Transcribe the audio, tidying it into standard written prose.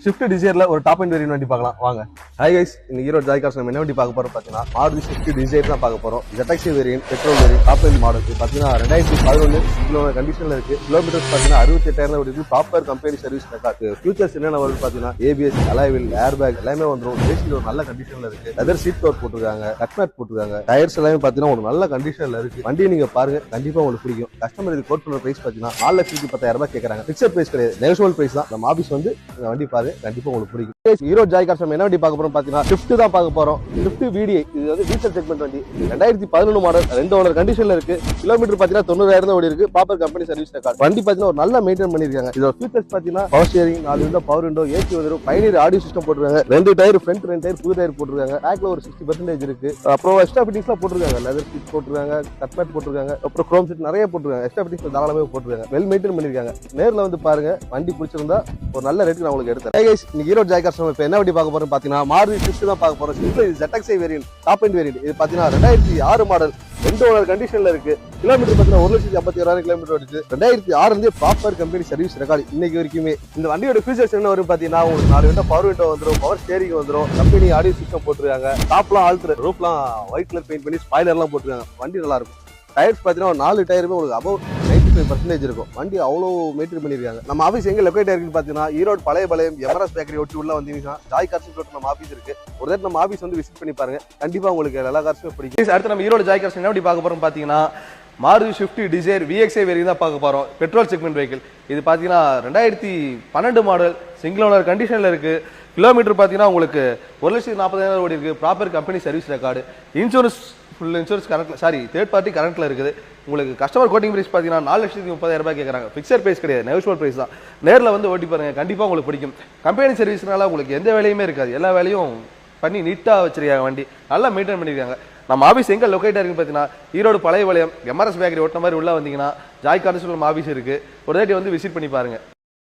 Swift Desire ஒரு top and variant வண்டி பார்க்கலாம் வாங்க. ஹாய் கைஸ், இந்த ஹீரோ ஜாய் கார்ஸ் நம்ம என்ன வண்டி பார்க்க போறோம் பார்த்தீங்கன்னா மாருதி Swift Desire தான் பார்க்க போறோம். ZX variant petrol variant top and model. இது பார்த்தீங்கன்னா 2011 இவ்வளோ கண்டிஷன்ல இருக்கு. கிலோமீட்டர்ஸ் பார்த்தீங்கன்னா 68,000 ஓடி இருக்கு. Proper company service record. Features என்னென்ன வருது பார்த்தீங்கன்னா ABS, alloy wheel, airbag எல்லாமே வந்துடும். ஏசி ஒரு நல்ல கண்டிஷன்ல இருக்கு. லெதர் சீட் கவர் போட்டுருக்காங்க, கட்மேட் போட்டுருக்காங்க. டயர்ஸ் எல்லாமே பார்த்தீங்கன்னா ஒரு நல்ல கண்டிஷன்ல இருக்கு. வண்டியை நீங்க பாருங்க, கண்டிப்பா உங்களுக்கு பிடிக்கும். கஸ்டமர் இது கோட் பண்ண பிரைஸ் பார்த்தீங்கன்னா 4,10,000 கேட்கறாங்க. பிக்சர் பிரைஸ் கிடையாது, நெகோஷியபிள் பிரைஸ் தான். நம்ம ஆபீஸ் வந்து இந்த வண்டி பாருங்க, கண்டிப்பா உங்களுக்கு பிடிக்கும். ஹீரோ ஜாய் கார்ஸ் நம்ம என்ன வண்டி பார்க்க போறோம் பாத்தீங்கன்னா Swift தான் பார்க்க போறோம். Swift VDI இது வந்து டீசல் செக்மெண்ட் வண்டி. 2011 மாடல், 2 ஓனர் கண்டிஷன்ல இருக்கு. கிலோமீட்டர் பாத்தீங்கன்னா 90,000 ஓடி இருக்கு. Proper company service record. வண்டி பாத்தீங்கன்னா ஒரு நல்ல மெயின்டைன் பண்ணிருக்காங்க. இதோட ஃபீச்சர்ஸ் பாத்தீங்கன்னா power steering, 4 window power window, AC வந்துரும், பைனியர் ஆடியோ சிஸ்டம் போட்டுருக்காங்க. 2 டயர் ஃப்ரண்ட், 2 டயர் புது டயர் போட்டுருக்காங்க. பேக்ல ஒரு 60% இருக்கு. அப்புறம் எக்ஸ்ட்ரா ஃபிட்டிங்ஸ்லாம் போட்டுருக்காங்க. லெதர் சீட் போட்டுருக்காங்க, கட்மேட் போட்டுருக்காங்க, அப்புறம் குரோம் சீட் நிறைய போட்டுருக்காங்க. எக்ஸ்ட்ரா ஃபிட்டிங்ஸ் தாராளமே போட்டுருக்காங்க. வெல் மெயின்டைன் பண்ணிருக்காங்க. நேர்ல வந்து பாருங்க, வண்டி பிடிச்சிருந்தா ஒரு நல்ல ரேட்டுக்கு நான் உங்களுக்கு எடுத்தேன். Hey guys, இன்னைக்கு ஹீரோ ஜாய் கார்ஸ் நம்ம இப்ப என்ன வண்டி பார்க்க போறோம் பாத்தீங்கன்னா மாருதி Swift தான் பார்க்க போறோம். Swift இது ZX variant, top and variant. இது பாத்தீங்கன்னா 2006 மாடல், 2 ஓனர் கண்டிஷன்ல இருக்கு. கிலோமீட்டர் பாத்தீங்கன்னா 1,51,000 கிலோமீட்டர் ஓடிச்சு. 2006 இருந்தே ப்ராப்பர் கம்பெனி சர்வீஸ் ரெக்கார்டு இன்னைக்கு வரைக்குமே. இந்த வண்டியோட ஃபீச்சர்ஸ் என்ன வரும் பாத்தீங்கன்னா உங்களுக்கு 4 விண்டோ பவர் விண்டோ வந்துரும், பவர் ஸ்டீரிங் வந்துரும், கம்பெனி ஆடியோ சிஸ்டம் போட்டுருக்காங்க. டாப்லாம் ஆல்ட்ரு, ரூப்லாம் ஒயிட் கலர் பெயிண்ட் பண்ணி ஸ்பாய்லர்லாம் போட்டுருக்காங்க. வண்டி நல்லா இருக்கும். டயர்ஸ் பாத்தீங்கன்னா ஒரு 4 டயருமே உங்களுக்கு அபவ் 95% இருக்கும். வண்டி அவ்வளோ மெயின்டைன் பண்ணிருக்காங்க. நம்ம ஆஃபீஸ் எங்க லொக்கேட் இருக்குன்னு பாத்தீங்கன்னா ஈரோடு பழையபாளையம் எம்ஆர்எஸ் பேக்கரி ஒட்டி உள்ள வந்தீங்கன்னா ஜாய் கார்ஸ் நம்ம ஆஃபீஸ் இருக்கு. ஒரு தடவை நம்ம ஆஃபீஸ் வந்து விசிட் பண்ணி பாருங்க, கண்டிப்பா உங்களுக்கு எல்லா கார்ஸுமே பிடிக்கும். அடுத்து நம்ம ஈரோடு ஜாய் கார்ஸ் என்ன வண்டி பார்க்க போறோம் பாத்தீங்கன்னா Maruti Swift Desire VXI variant தான் பார்க்க போறோம். Petrol segment vehicle. இது பாத்தீங்கன்னா 2012 மாடல், சிங்கிள் ஓனர் கண்டிஷன்ல இருக்கு. கிலோமீட்டர் பாத்தீங்கன்னா உங்களுக்கு 1,40,000 ஓடி இருக்கு. Proper company service record. Insurance full insurance கரண்ட்ல, சாரி தேர்ட் பார்ட்டி கரண்ட்ல இருக்குது. உங்களுக்கு கஸ்டமர் கோட்டிங் பிரைஸ் பாத்தீங்கன்னா 4,30,000 கேட்கறாங்க. பிக்சர் பிரைஸ் கிடையாது, நெகோஷியபிள் பிரைஸ் தான். நேரில் வந்து ஓட்டி பாருங்க, கண்டிப்பா உங்களுக்கு பிடிக்கும். கம்பெனி சர்வீஸ்னால உங்களுக்கு எந்த வேலையுமே இருக்காது. எல்லா வேலையும் பண்ணி நீட்டா வச்சிருக்காங்க. வண்டி நல்லா மெயின்டைன் பண்ணிருக்காங்க. நம்ம ஆஃபீஸ் எங்க லொக்கேட் இருக்குன்னு பார்த்தீங்கன்னா ஈரோடு பழையபாளையம் எம்ஆர்எஸ் பேக்கரி ஓட்ட மாதிரி உள்ள வந்தீங்கன்னா ஜாய் கார்ஸ் நம்ம ஆஃபீஸ் இருக்கு. ஒரு தாட்டி வந்து விசிட் பண்ணி பாருங்க.